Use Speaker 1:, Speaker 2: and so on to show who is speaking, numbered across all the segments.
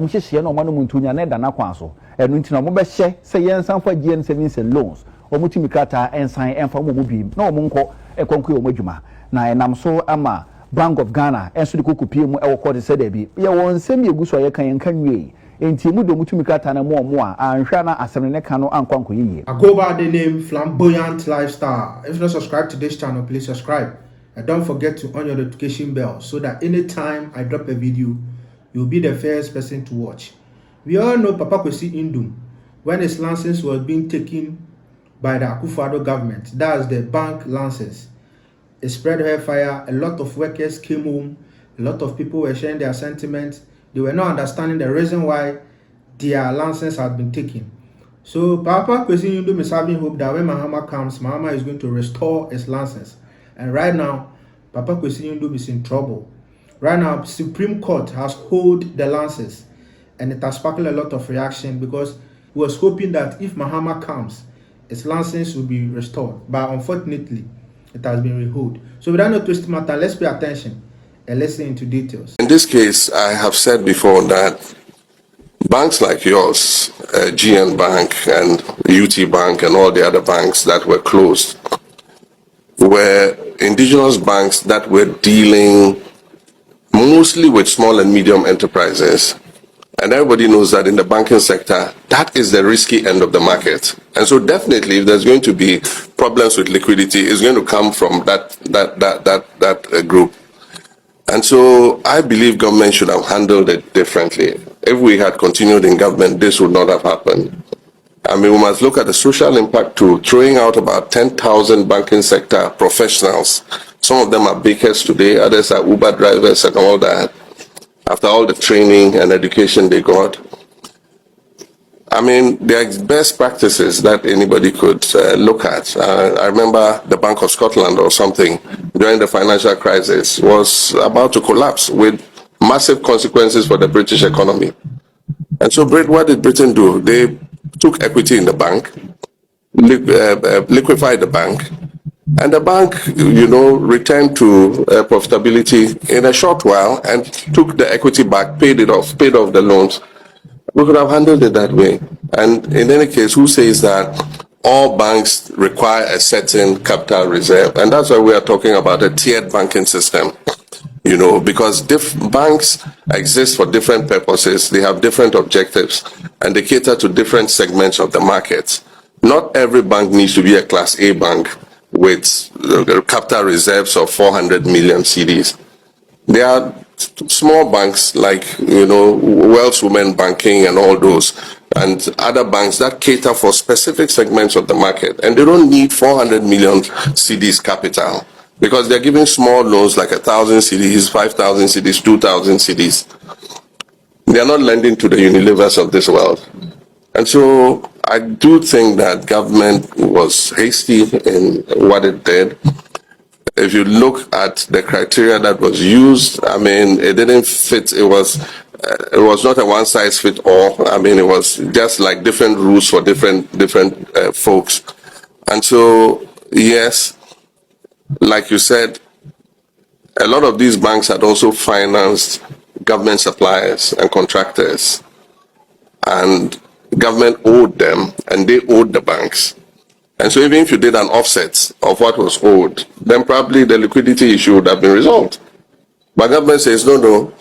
Speaker 1: Omshishia no manu muntunya ne dana kwanso. Enu ntina mo be hye se yensan fa GN savings and loans. Omutimi krata ensan emfa mo bibim. Na omunko ekwanku omodwuma. Na enam so ama Bank of Ghana enso de kokopie mu ewo court se da bi. Ye won nsem yeguso ye kan yenkanwe. Enti mu do mutumi krata na mo a anhwa na asem ne kan no ankwanko yiye.
Speaker 2: I go by the name Flamboyant Lifestyle. If you're not subscribed to this channel, please subscribe. And don't forget to on your notification bell so that anytime I drop a video, you'll be the first person to watch. We all know Papa Kwesi Nduom, when his license was being taken by the Akufo-Addo government, that's the bank license. It spread hellfire. A lot of workers came home. A lot of people were sharing their sentiments. They were not understanding the reason why their license had been taken. So Papa Kwesi Nduom is having hope that when Mahama comes, Mahama is going to restore his license. And right now, Papa Kwesi Nduom is in trouble. Right now, Supreme Court has held the license, and it has sparked a lot of reaction because he was hoping that if Mahama comes, his license will be restored. But unfortunately, it has been reheld. So without no twisting matter, let's pay attention and listen into details.
Speaker 3: In this case, I have said before that banks like yours, GN Bank and UT Bank and all the other banks that were closed, were indigenous banks that were dealing mostly with small and medium enterprises. And everybody knows that in the banking sector, that is the risky end of the market. And so definitely if there's going to be problems with liquidity, it's going to come from that group. And so I believe government should have handled it differently. If we had continued in government, this would not have happened. I mean, we must look at the social impact too. Throwing out about 10,000 banking sector professionals. Some of them are bakers today, others are Uber drivers and all that. After all the training and education they got. I mean, there are best practices that anybody could look at. I remember the Bank of Scotland or something during the financial crisis was about to collapse with massive consequences for the British economy. And so what did Britain do? They took equity in the bank, liquefied the bank, and the bank, returned to profitability in a short while and took the equity back, paid off the loans. We could have handled it that way. And in any case, who says that all banks require a certain capital reserve? And that's why we are talking about a tiered banking system. Because banks exist for different purposes, they have different objectives, and they cater to different segments of the market. Not every bank needs to be a Class A bank with capital reserves of 400 million cedis. There are small banks like, Welsh Women Banking and all those, and other banks that cater for specific segments of the market, and they don't need 400 million cedis capital. Because they're giving small loans like 1,000 cedis, 5,000 cedis, 2,000 cedis. They're not lending to the Unilevers of this world. And so I do think that government was hasty in what it did. If you look at the criteria that was used, I mean, it didn't fit. It was not a one-size-fits-all. I mean, it was just like different rules for different folks. And so, yes, like you said, a lot of these banks had also financed government suppliers and contractors, and government owed them and they owed the banks. And so even if you did an offset of what was owed, then probably the liquidity issue would have been resolved. But government says, no,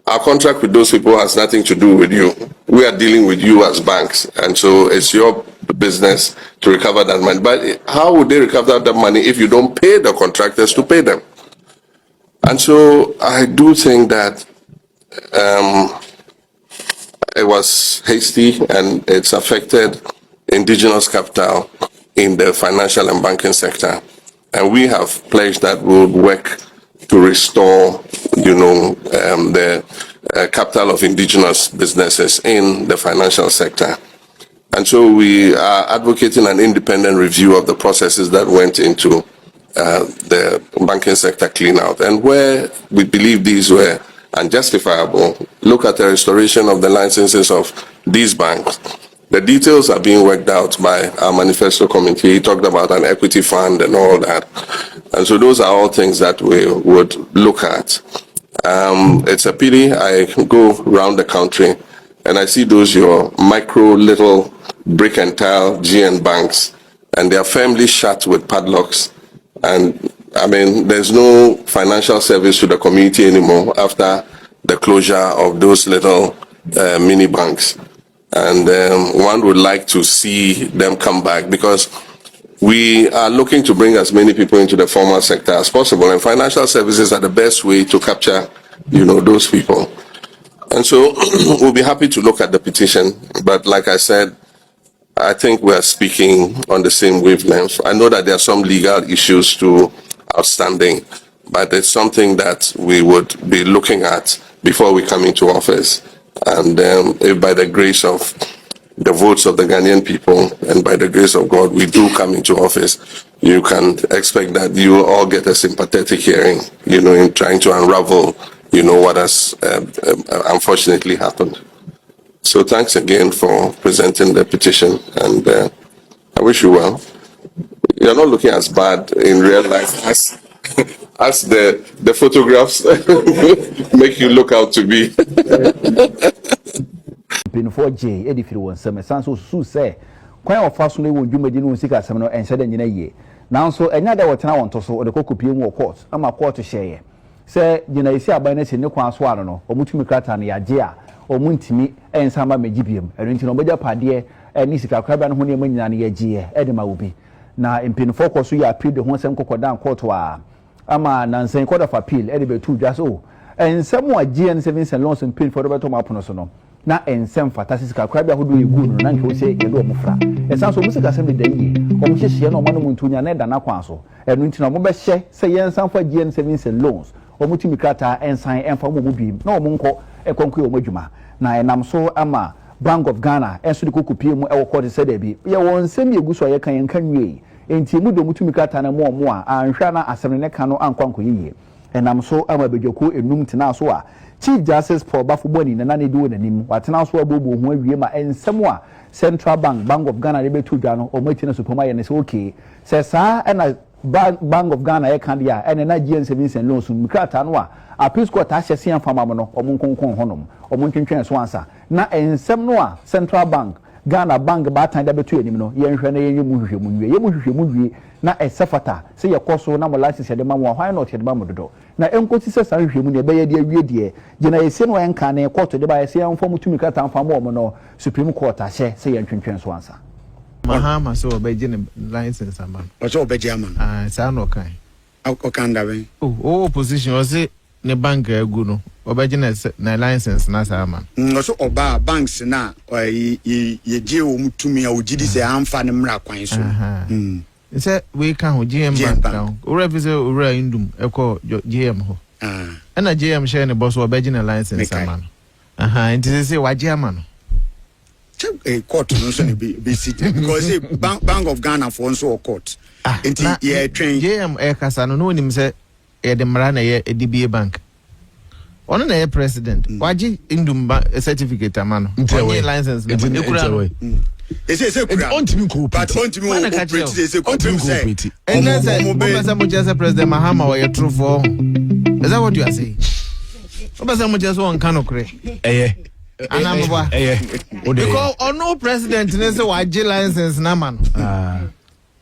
Speaker 3: our contract with those people has nothing to do with you. We are dealing with you as banks, and so it's your business to recover that money. But how would they recover that money if you don't pay the contractors to pay them? And so I do think that it was hasty and it's affected indigenous capital in the financial and banking sector. And we have pledged that we would work to restore, the capital of indigenous businesses in the financial sector. And so we are advocating an independent review of the processes that went into the banking sector clean out. And where we believe these were unjustifiable, look at the restoration of the licenses of these banks. The details are being worked out by our manifesto committee. He talked about an equity fund and all that. And so those are all things that we would look at. It's a pity I go around the country and I see those your micro little brick and tile GN banks, and they are firmly shut with padlocks. And I mean, there's no financial service to the community anymore after the closure of those little mini banks. And one would like to see them come back, because we are looking to bring as many people into the formal sector as possible, and financial services are the best way to capture, those people. And so we'll be happy to look at the petition, but like I said, I think we're speaking on the same wavelength. I know that there are some legal issues too outstanding, but it's something that we would be looking at before we come into office. And if by the grace of the votes of the Ghanaian people and by the grace of God we do come into office, you can expect that you will all get a sympathetic hearing, in trying to unravel, what has unfortunately happened. So thanks again for presenting the petition, and I wish you well. You're not looking as bad in real life as the photographs make you look out to be.
Speaker 1: Pinfo J edifiri won sem sanso su say kwan of faso no won dwumadi no sika sem no ense da nyina yie nanso enya da wotena won to so o de kokopie mu court ama court hyeye say nyina isi aban na ne kwan so ano no omutumi krata na yaje a omuntimi ensa ma megibiem eno nti no moja pade ni sika kraba no ho ne manyina na yaje de ma obi na mpinfo ko so ya appeal de ho sem kokodan court wa ama nansen court of appeal de betu dwa so ensem wa GN7 St. Lawrence mpinfo de beto ma pono so no na ensem fata sika kraba hodo egu no na nke o se yedo omfra esanso musika sem de yie omhyehyɛ na omano muntunya na da na kwan so eno nti na mo be hye se yensam fa GN7 St. Lawrence omutimi krata ensan emfa mo biem na omunko ekwanku omadwuma na enam so ama Bank of Ghana enso de kokopie mu ewo court se da bi ye won sem yegu so ye kan yenkanwie enti mu do mutumi krata na mo a anhwa na asem ne kan no ankwanko yie enam so ama bedwako enum tena so a Chief Justice Paul Bafuboni na nane do nanim watena so abobo ho awie ma ensem a Central Bank of Ghana de betu dwa no omati na supoma ye ne se okay se saa na Bank of Ghana ye kan dia ene na GN7 St. Lawrence mikrata no a appeals court a hyese amfama mo no omunkonkon honom omuntwentwen so ansa na ensem no a Central Bank Ghana Bank ba tan da betu anim no ye nhwe na ye mu hwehwe mu nwie na esefata se ye koso na mo license de ma mo hwan na o de ma mo dodo na enkoti se san hwehwe mu ne be ye de awie de gina yesi no enka na court de ba yesi amfo mutumi kata amfa mo no Supreme Court a hye se ye ntwentwen so ansa
Speaker 4: Mahama so obeje ne license ama
Speaker 5: o so obeje ama
Speaker 4: sa no kan
Speaker 5: o kan da ben
Speaker 4: opposition o se ne bank egu no obeje na license na sa ama
Speaker 5: o so oba banks na ye je o mutumi a ogidi se amfa ne mra kwan so
Speaker 4: say we can ho GM bank now o represent o ra Nduom eko GM ho na GM share ne boss obeje na license ama no nti say wa GM no
Speaker 5: a court no so be city because Bank of Ghana for so court nti ye train
Speaker 4: GM kasa no nim say e de mra na ye DBA bank ono na ye president waji Nduom certificate ama no onye license na e kura
Speaker 5: Ese kura
Speaker 4: ontimi ko
Speaker 5: but ontimi operate ese ko say
Speaker 4: and say mo just president Mahama wa ye true for is that what you are saying obasa mo just one kan okre anamwa because ono president ne say waji license na man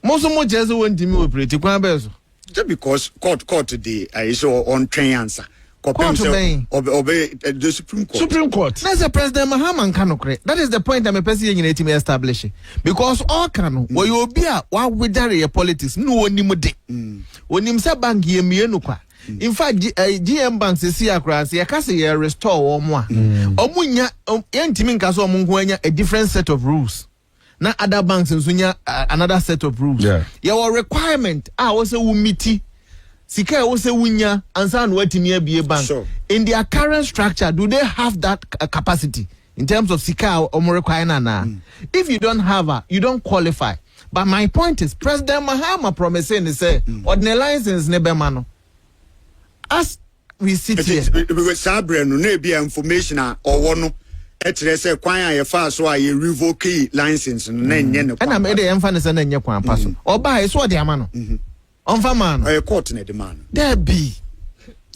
Speaker 4: mo so mo just ontimi operate kwan be so
Speaker 5: just because court dey is on train answer the Supreme Court.
Speaker 4: That's the President Mahama Kanokre. That is the point I'm a person in it establishing. Because all can where you be a with your politics, no one nimude. When him say bank ye mienukwa. In fact, GM banks is here across your castle restore or more. Omunya entimin kaso munguenya a different set of rules. Now other banks in Sunya another set of rules. Your requirement was a umiti. Sika wose wunya ansa no watimi abie bank in their current structure do they have that capacity in terms of sika or require na if you don't have you don't qualify but my point is President Mahama promising say ordinary license ne be ma no as we sit here
Speaker 5: because sabre no na be information or wono etre say kwan a ye fa so a ye revoke license no na nye ne
Speaker 4: kwan na me dey emfa ne say na nye kwan pa so oba e so de ama no on fa man
Speaker 5: a court na demand
Speaker 4: there be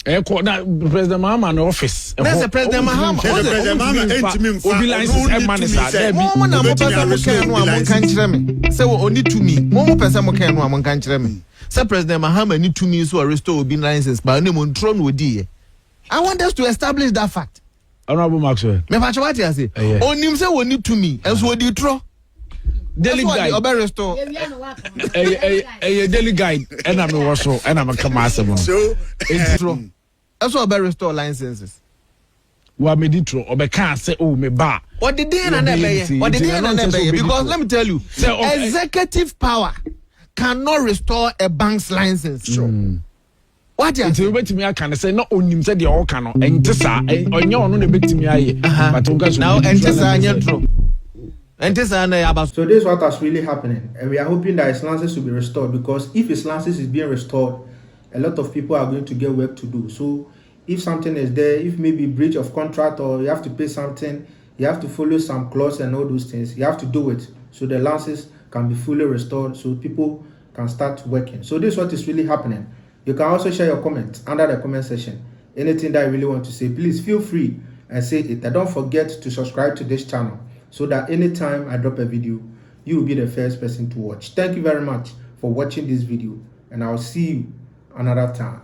Speaker 6: President Mahama no office.
Speaker 4: That's the President Mahama.
Speaker 5: President Mahama
Speaker 6: Obi license man is that.
Speaker 4: Mo na mo pesa mo kan no amon kan kyerɛ me. Say we oni to me. Mo pesa mo kan no amon kan kyerɛ me. Say President Mahama ni to me so restore Obi license but no mo ntro no odi. I want us to establish that fact.
Speaker 6: Honorable Maxwell.
Speaker 4: Me pa chwa tia say. Onim say we need to me enso odi tro. Daily guide. Obe restore.
Speaker 6: Daily guide. And I'm also and I'm a commercial.
Speaker 5: So
Speaker 4: it's true. That's why obe restore licenses.
Speaker 6: Wa me ditro obe can say oh me ba.
Speaker 4: What the day na nebeye? What the day na nebeye? Because let me tell you, executive power cannot restore a bank's license. Sure. What you say?
Speaker 6: Betimi aka say no onim say de o ka no ente sa onye ono na betimi aye. But
Speaker 4: now ente sa anya true.
Speaker 2: So this is what is really happening, and we are hoping that his license will be restored, because if his license is being restored, a lot of people are going to get work to do. So if something is there, if maybe breach of contract or you have to pay something, you have to follow some clause and all those things, you have to do it so the license can be fully restored so people can start working. So this is what is really happening. You can also share your comments under the comment section. Anything that you really want to say, please feel free and say it. And don't forget to subscribe to this channel, so that anytime I drop a video, you will be the first person to watch. Thank you very much for watching this video, and I'll see you another time.